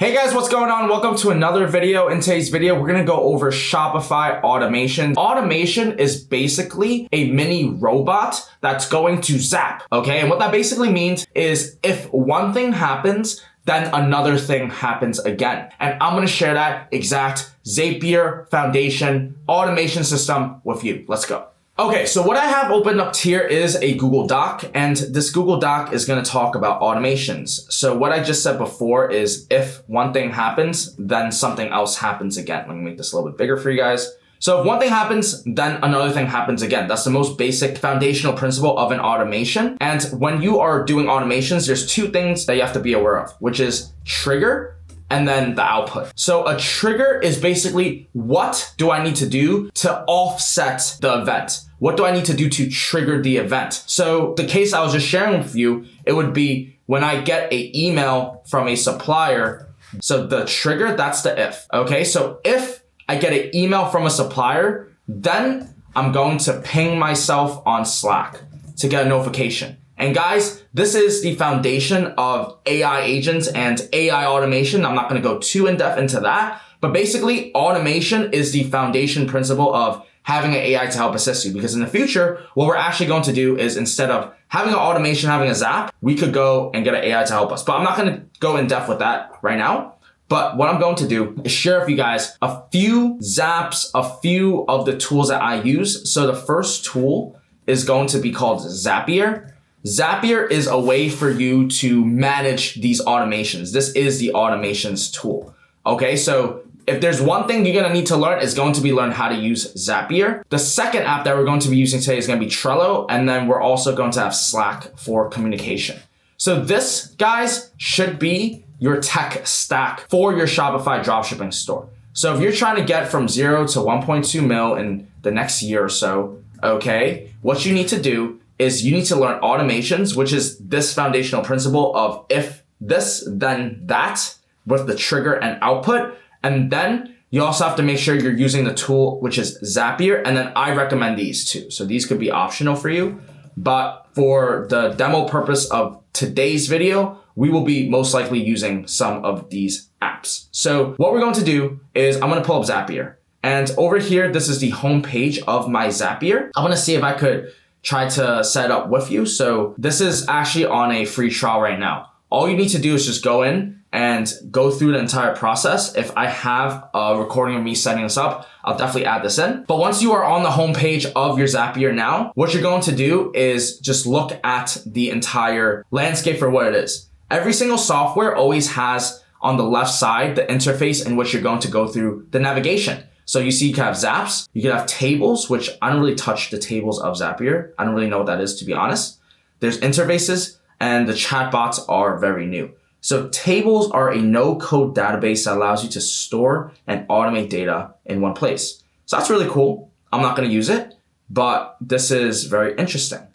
Hey guys, what's going on? Welcome to another video. In today's video, we're gonna go over Shopify automation. Automation is basically a mini robot that's going to zap, okay? And what that basically means is if one thing happens, then another thing happens again. And I'm gonna share that exact Zapier foundation automation system with you. Let's go. Okay, so what I have opened up here is a Google Doc, and this Google Doc is going to talk about automations. So what I just said before is if one thing happens, then something else happens again. Let me make this a little bit bigger for you guys. So if one thing happens, then another thing happens again. That's the most basic foundational principle of an automation. And when you are doing automations, there's two things that you have to be aware of, which is trigger and then the output. So a trigger is basically, what do I need to do to offset the event? What do I need to do to trigger the event? So the case I was just sharing with you, it would be when I get an email from a supplier. So the trigger, that's the if. Okay, so if I get an email from a supplier, then I'm going to ping myself on Slack to get a notification. And guys, this is the foundation of AI agents and AI automation. I'm not going to go too in depth into that, but basically automation is the foundation principle of having an AI to help assist you, because in the future, what we're actually going to do is instead of having an automation, having a zap, we could go and get an AI to help us. But I'm not going to go in depth with that right now. But what I'm going to do is share with you guys a few zaps, a few of the tools that I use. So the first tool is going to be called Zapier. Zapier is a way for you to manage these automations. This is the automations tool. Okay, so if there's one thing you're gonna need to learn, is going to be learn how to use Zapier. The second app that we're going to be using today is gonna be Trello, and then we're also going to have Slack for communication. So this, guys, should be your tech stack for your Shopify dropshipping store. So if you're trying to get from 0 to 1.2 mil in the next year or so, okay, what you need to do is you need to learn automations, which is this foundational principle of if this, then that, with the trigger and output. And then you also have to make sure you're using the tool, which is Zapier. And then I recommend these two. So these could be optional for you. But for the demo purpose of today's video, we will be most likely using some of these apps. So what we're going to do is I'm going to pull up Zapier. And over here, this is the home page of my Zapier. I'm going to see if I could try to set it up with you. So this is actually on a free trial right now. All you need to do is just go in and go through the entire process. If I have a recording of me setting this up, I'll definitely add this in. But once you are on the homepage of your Zapier now, what you're going to do is just look at the entire landscape for what it is. Every single software always has on the left side the interface in which you're going to go through the navigation. So you see you can have zaps, you can have tables, which I don't really touch the tables of Zapier. I don't really know what that is, to be honest. There's interfaces, and the chatbots are very new. So tables are a no-code database that allows you to store and automate data in one place. So that's really cool. I'm not going to use it, but this is very interesting.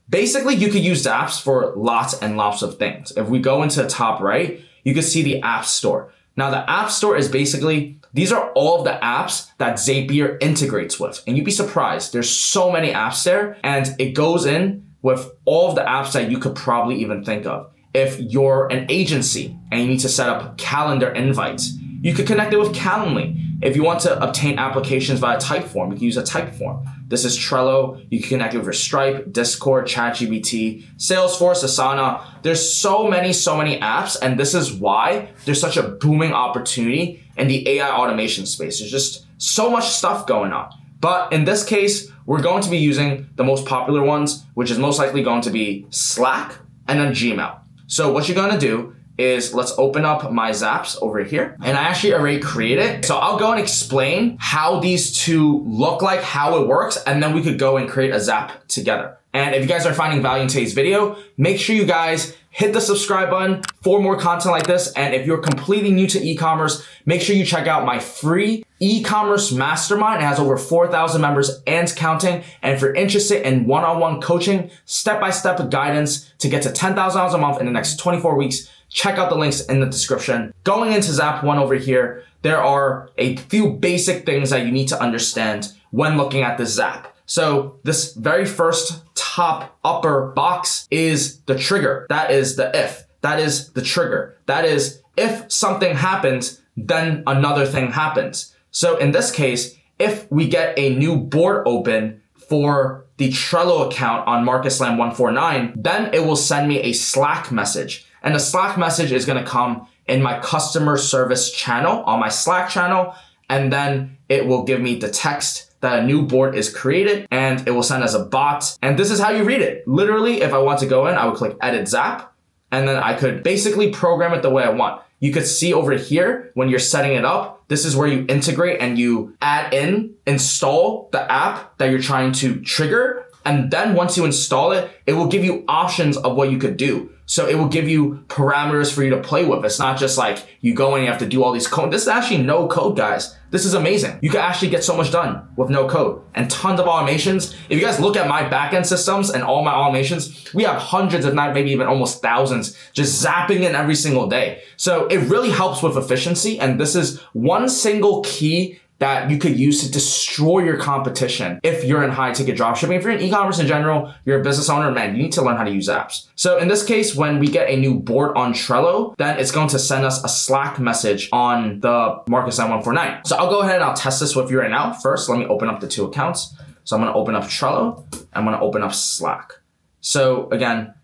Basically, you could use zaps for lots and lots of things. If we go into the top right, you can see the App Store. Now, the App Store is basically, these are all of the apps that Zapier integrates with. And you'd be surprised. There's so many apps there, and it goes in with all of the apps that you could probably even think of. If you're an agency and you need to set up calendar invites, you could connect it with Calendly. If you want to obtain applications via Typeform, you can use a Typeform. This is Trello. You can connect it with your Stripe, Discord, ChatGPT, Salesforce, Asana. There's so many apps, and this is why there's such a booming opportunity in the AI automation space. There's just so much stuff going on. But in this case, we're going to be using the most popular ones, which is most likely going to be Slack and then Gmail. So what you're going to do is let's open up my zaps over here. And I actually already created. So I'll go and explain how these two look like, how it works, and then we could go and create a zap together. And if you guys are finding value in today's video, make sure you guys hit the subscribe button for more content like this. And if you're completely new to e-commerce, make sure you check out my free e-commerce mastermind. It has over 4,000 members and counting. And if you're interested in one-on-one coaching, step-by-step guidance to get to $10,000 a month in the next 24 weeks, check out the links in the description. Going into Zap 1 over here, there are a few basic things that you need to understand when looking at this Zap. So this very first top upper box is the trigger. That is the if. That is the trigger. That is, if something happens, then another thing happens. So in this case, if we get a new board open for the Trello account on MarcusLand149, then it will send me a Slack message. And the Slack message is going to come in my customer service channel, on my Slack channel, and then it will give me the text that a new board is created, and it will send as a bot. And this is how you read it. Literally, if I want to go in, I would click edit zap, and then I could basically program it the way I want. You could see over here, when you're setting it up, this is where you integrate and you add in, install the app that you're trying to trigger. And then once you install it, it will give you options of what you could do. So it will give you parameters for you to play with. It's not just like you go and you have to do all these code. This is actually no code, guys. This is amazing. You can actually get so much done with no code and tons of automations. If you guys look at my backend systems and all my automations, we have hundreds, if not maybe even almost thousands, just zapping in every single day. So it really helps with efficiency. And this is one single key that you could use to destroy your competition if you're in high ticket dropshipping. If you're in e-commerce in general, you're a business owner, man, you need to learn how to use apps. So in this case, when we get a new board on Trello, then it's going to send us a Slack message on the MarcusLand149. So I'll go ahead and I'll test this with you right now. First, let me open up the two accounts. So I'm gonna open up Trello. I'm gonna open up Slack. So again,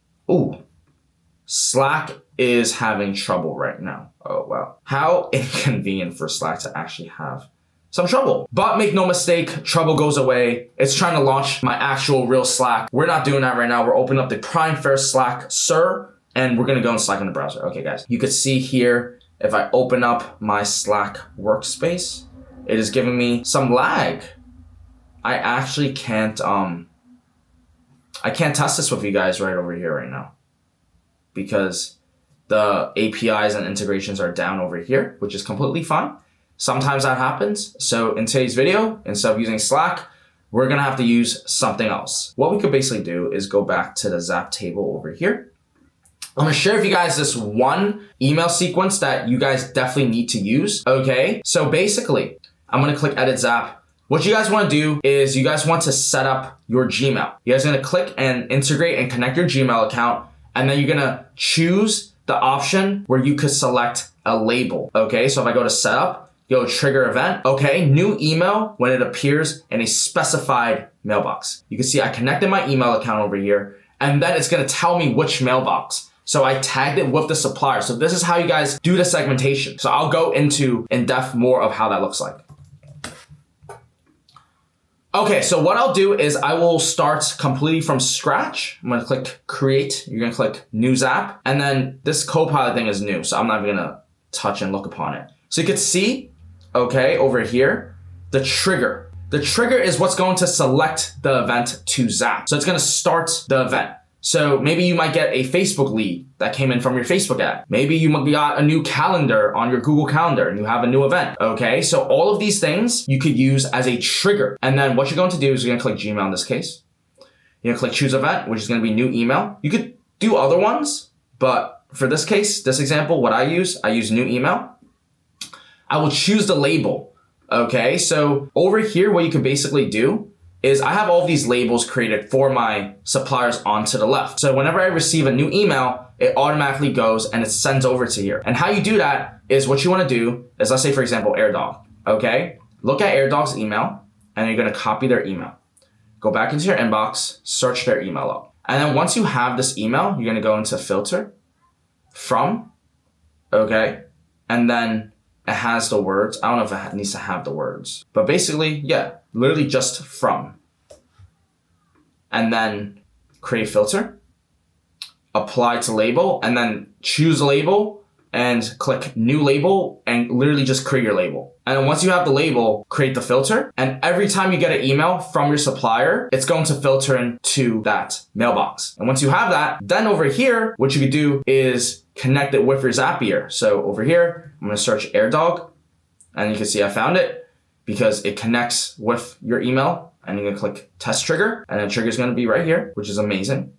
Slack is having trouble right now. Oh, wow. How inconvenient for Slack to actually have some trouble. But make no mistake, trouble goes away. It's trying to launch my actual real Slack. We're not doing that right now. We're opening up the Prime Fair Slack, sir, and we're gonna go in Slack in the browser. Okay, guys. You could see here, if I open up my Slack workspace, it is giving me some lag. I actually can't, I can't test this with you guys right over here right now because the APIs and integrations are down over here, which is completely fine. Sometimes that happens. So in today's video, instead of using Slack, we're gonna have to use something else. What we could basically do is go back to the Zap table over here. I'm gonna share with you guys this one email sequence that you guys definitely need to use, okay? So basically, I'm gonna click Edit Zap. What you guys wanna do is you guys want to set up your Gmail. You guys are gonna click and integrate and connect your Gmail account, and then you're gonna choose the option where you could select a label, okay? So if I go to Setup, go trigger event. Okay, new email when it appears in a specified mailbox. You can see I connected my email account over here, and then it's gonna tell me which mailbox. So I tagged it with the supplier. So this is how you guys do the segmentation. So I'll go into in depth more of how that looks like. Okay, so what I'll do is I will start completely from scratch. I'm gonna click create. You're gonna click new Zap. And then this Copilot thing is new, so I'm not even gonna touch and look upon it. So you can see, okay, over here, the trigger. The trigger is what's going to select the event to Zap. So it's gonna start the event. So maybe you might get a Facebook lead that came in from your Facebook ad. Maybe you got a new calendar on your Google Calendar and you have a new event, okay? So all of these things you could use as a trigger. And then what you're going to do is you're gonna click Gmail in this case. You're gonna click choose event, which is gonna be new email. You could do other ones, but for this case, this example, what I use new email. I will choose the label, okay? So over here, what you can basically do is I have all these labels created for my suppliers onto the left. So whenever I receive a new email, it automatically goes and it sends over to here. And how you do that is what you wanna do is, let's say for example, AirDog, okay? Look at AirDog's email and you're gonna copy their email. Go back into your inbox, search their email up. And then once you have this email, you're gonna go into filter, from, okay? And then it has the words. I don't know if it needs to have the words, but basically, yeah, literally just from. And then create filter, apply to label, and then choose a label and click new label and literally just create your label. And then once you have the label, create the filter. And every time you get an email from your supplier, it's going to filter into that mailbox. And once you have that, then over here, what you could do is connect it with your Zapier. So over here, I'm gonna search AirDog, and you can see I found it because it connects with your email, and you're gonna click test trigger, and the trigger is gonna be right here, which is amazing.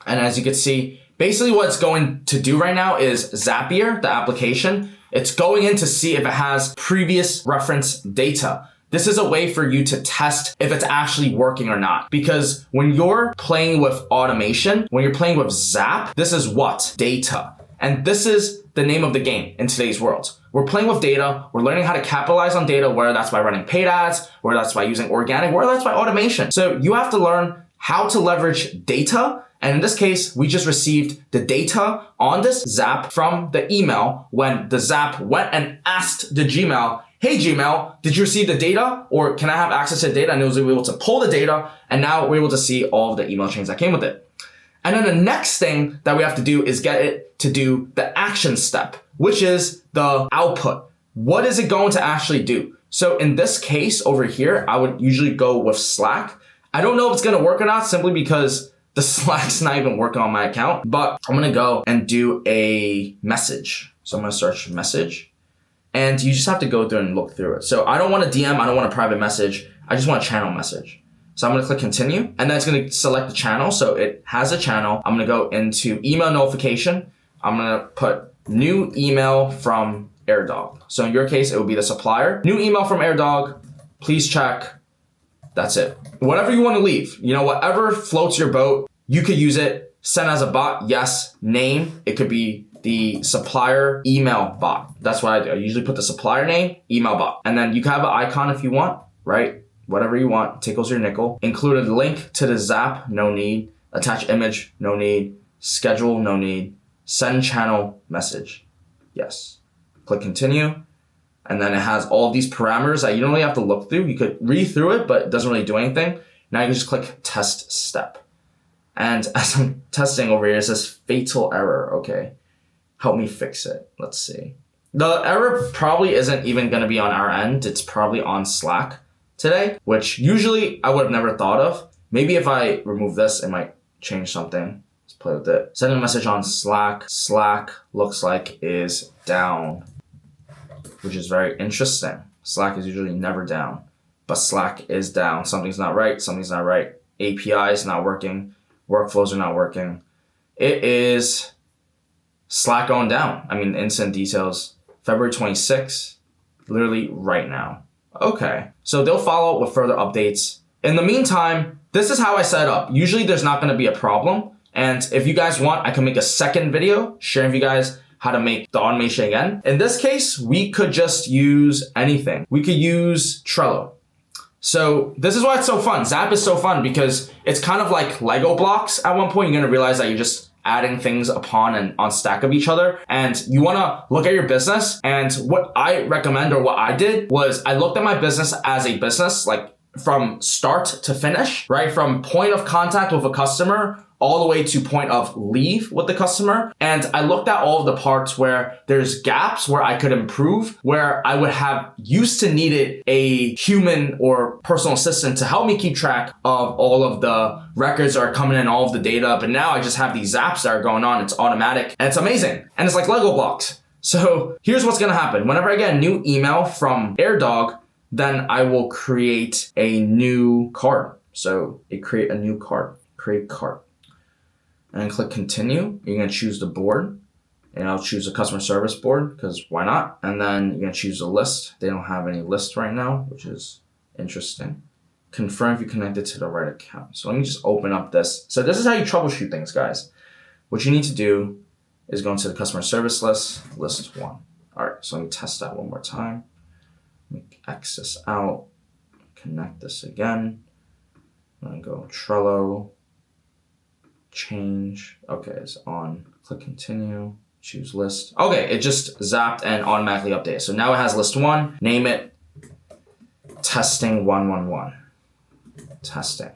And as you can see, basically what it's going to do right now is Zapier, the application, it's going in to see if it has previous reference data. This is a way for you to test if it's actually working or not. Because when you're playing with automation, when you're playing with Zap, this is what? Data. And this is the name of the game in today's world. We're playing with data. We're learning how to capitalize on data, whether that's by running paid ads, whether that's by using organic, whether that's by automation. So you have to learn how to leverage data. And in this case, we just received the data on this Zap from the email when the Zap went and asked the Gmail, hey Gmail, did you receive the data? Or can I have access to the data? And it was able to pull the data. And now we're able to see all of the email chains that came with it. And then the next thing that we have to do is get it to do the action step, which is the output. What is it going to actually do? So in this case over here, I would usually go with Slack. I don't know if it's going to work or not simply because the Slack's not even working on my account, but I'm going to go and do a message. So I'm going to search message and you just have to go through and look through it. So I don't want a DM. I don't want a private message. I just want a channel message. So I'm going to click continue and then it's going to select the channel. So it has a channel. I'm going to go into email notification. I'm going to put new email from AirDog. So in your case, it would be the supplier. New email from AirDog. Please check. That's it. Whatever you want to leave, whatever floats your boat, you could use it. Send as a bot. Yes. Name. It could be the supplier email bot. That's what I do. I usually put the supplier name, email bot. And then you can have an icon if you want, right? Whatever you want, tickles your nickel. Include a link to the Zap, no need. Attach image, no need. Schedule, no need. Send channel message, yes. Click continue. And then it has all of these parameters that you don't really have to look through. You could read through it, but it doesn't really do anything. Now you can just click test step. And as I'm testing over here, it says fatal error. Okay, help me fix it. Let's see. The error probably isn't even gonna be on our end. It's probably on Slack today, which usually I would have never thought of. Maybe if I remove this, it might change something. Let's play with it. Sending a message on Slack. Slack looks like is down, which is very interesting. Slack is usually never down, but Slack is down. Something's not right. Something's not right. API is not working. Workflows are not working. It is Slack going down. I mean, incident details, February 26th, literally right now. Okay, so they'll follow up with further updates. In the meantime, this is how I set it up. Usually there's not gonna be a problem. And if you guys want, I can make a second video sharing with you guys how to make the automation again. In this case, we could just use anything. We could use Trello. So this is why it's so fun. Zap is so fun because it's kind of like Lego blocks. At one point, you're gonna realize that you're just adding things upon and on stack of each other. And you wanna look at your business. And what I recommend or what I did was I looked at my business as a business, like from start to finish, right? From point of contact with a customer all the way to point of leave with the customer. And I looked at all of the parts where there's gaps where I could improve, where I would have used to needed a human or personal assistant to help me keep track of all of the records that are coming in, all of the data. But now I just have these zaps that are going on. It's automatic and it's amazing. And it's like Lego blocks. So here's what's gonna happen. Whenever I get a new email from AirDog, then I will create a new card. So create a new card, create card. And then click continue. You're gonna choose the board and I'll choose a customer service board because why not? And then you're gonna choose a list. They don't have any list right now, which is interesting. Confirm if you connected to the right account. So let me just open up this. So this is how you troubleshoot things, guys. What you need to do is go into the customer service list, list 1. All right, so let me test that one more time. Let me X this out, connect this again. I'm gonna go Trello, change. Okay, it's on. Click continue, choose list. Okay, it just zapped and automatically updated. So now it has list 1, name it testing 111. Testing.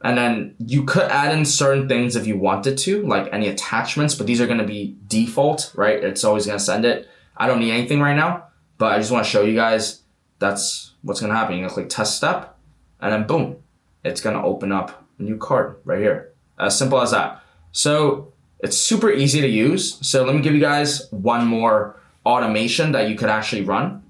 And then you could add in certain things if you wanted to, like any attachments, but these are gonna be default, right? It's always gonna send it. I don't need anything right now, but I just wanna show you guys that's what's gonna happen. You're gonna click test step, and then boom, it's gonna open up a new card right here. As simple as that. So it's super easy to use. So let me give you guys one more automation that you could actually run.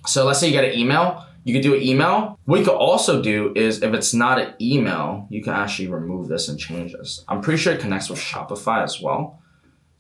So let's say you get an email. You could do an email. What you could also do is if it's not an email, you can actually remove this and change this. I'm pretty sure it connects with Shopify as well.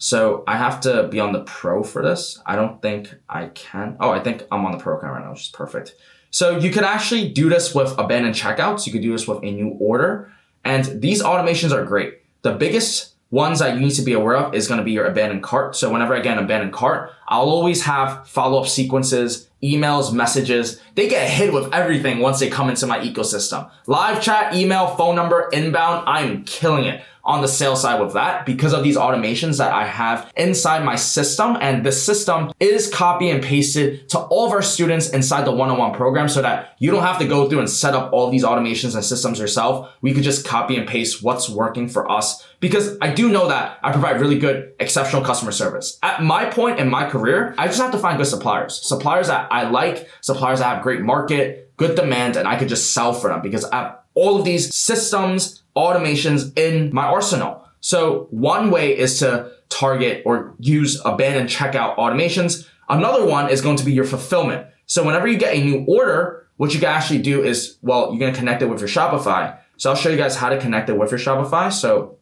So I have to be on the pro for this. I don't think I can. Oh, I think I'm on the pro account right now, which is perfect. So you could actually do this with abandoned checkouts. You could do this with a new order. And these automations are great. The biggest ones that you need to be aware of is going to be your abandoned cart. So whenever I get an abandoned cart, I'll always have follow-up sequences, emails, messages. They get hit with everything once they come into my ecosystem. Live chat, email, phone number, inbound, I'm killing it on the sales side with that because of these automations that I have inside my system. And the system is copy and pasted to all of our students inside the one-on-one program so that you don't have to go through and set up all these automations and systems yourself. We could just copy and paste what's working for us because I do know that I provide really good, exceptional customer service. At my point in my career, I just have to find good suppliers that I like, suppliers that have great market, good demand, and I could just sell for them because I have all of these systems, automations in my arsenal. So one way is to target or use abandoned checkout automations. Another one is going to be your fulfillment. So whenever you get a new order, what you can actually do is, well, you're going to connect it with your Shopify. So I'll show you guys how to connect it with your Shopify. So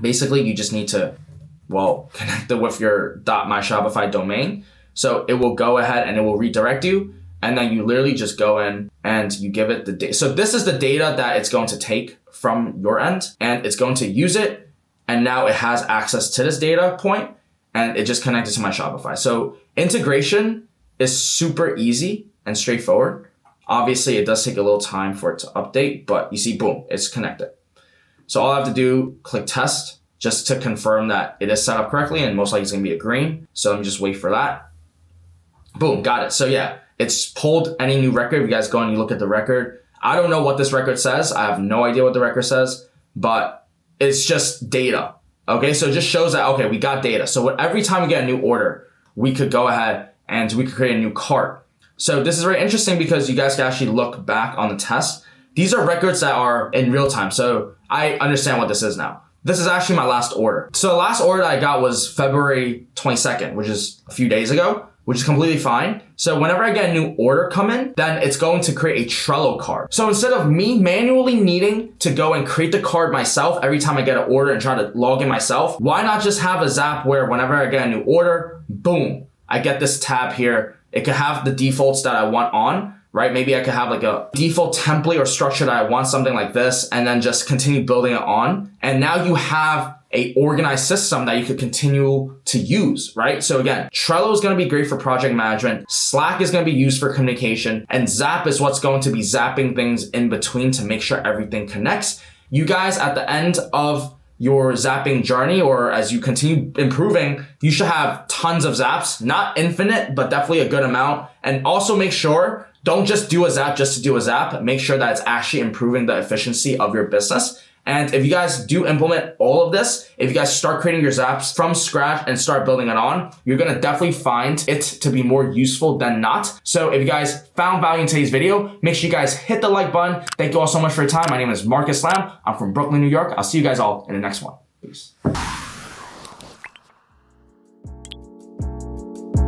basically you just need to, well, connect it with your .myshopify domain. So it will go ahead and it will redirect you. And then you literally just go in and you give it the data. So this is the data that it's going to take from your end and it's going to use it. And now it has access to this data point and it just connected to my Shopify. So integration is super easy and straightforward. Obviously it does take a little time for it to update, but you see, boom, it's connected. So all I have to do, click test just to confirm that it is set up correctly and most likely it's gonna be a green. So let me just wait for that. Boom, got it. So yeah. It's pulled any new record. If you guys go and you look at the record, I don't know what this record says. I have no idea what the record says, but it's just data. Okay, so it just shows that, okay, we got data. So every time we get a new order, we could go ahead and we could create a new cart. So this is very interesting because you guys can actually look back on the test. These are records that are in real time. So I understand what this is now. This is actually my last order. So the last order that I got was February 22nd, which is a few days ago, which is completely fine. So whenever I get a new order come in, then it's going to create a Trello card. So instead of me manually needing to go and create the card myself every time I get an order and try to log in myself, why not just have a Zap where whenever I get a new order, boom, I get this tab here. It could have the defaults that I want on, right? Maybe I could have like a default template or structure that I want, something like this, and then just continue building it on. And now you have a organized system that you could continue to use, right? So again, Trello is going to be great for project management. Slack is going to be used for communication, and Zap is what's going to be zapping things in between to make sure everything connects. You guys at the end of your zapping journey, or as you continue improving, you should have tons of zaps, not infinite, but definitely a good amount. And also make sure, don't just do a zap just to do a zap. Make sure that it's actually improving the efficiency of your business. And if you guys do implement all of this, if you guys start creating your zaps from scratch and start building it on, you're going to definitely find it to be more useful than not. So if you guys found value in today's video, make sure you guys hit the like button. Thank you all so much for your time. My name is Marcus Lam. I'm from Brooklyn, New York. I'll see you guys all in the next one. Peace.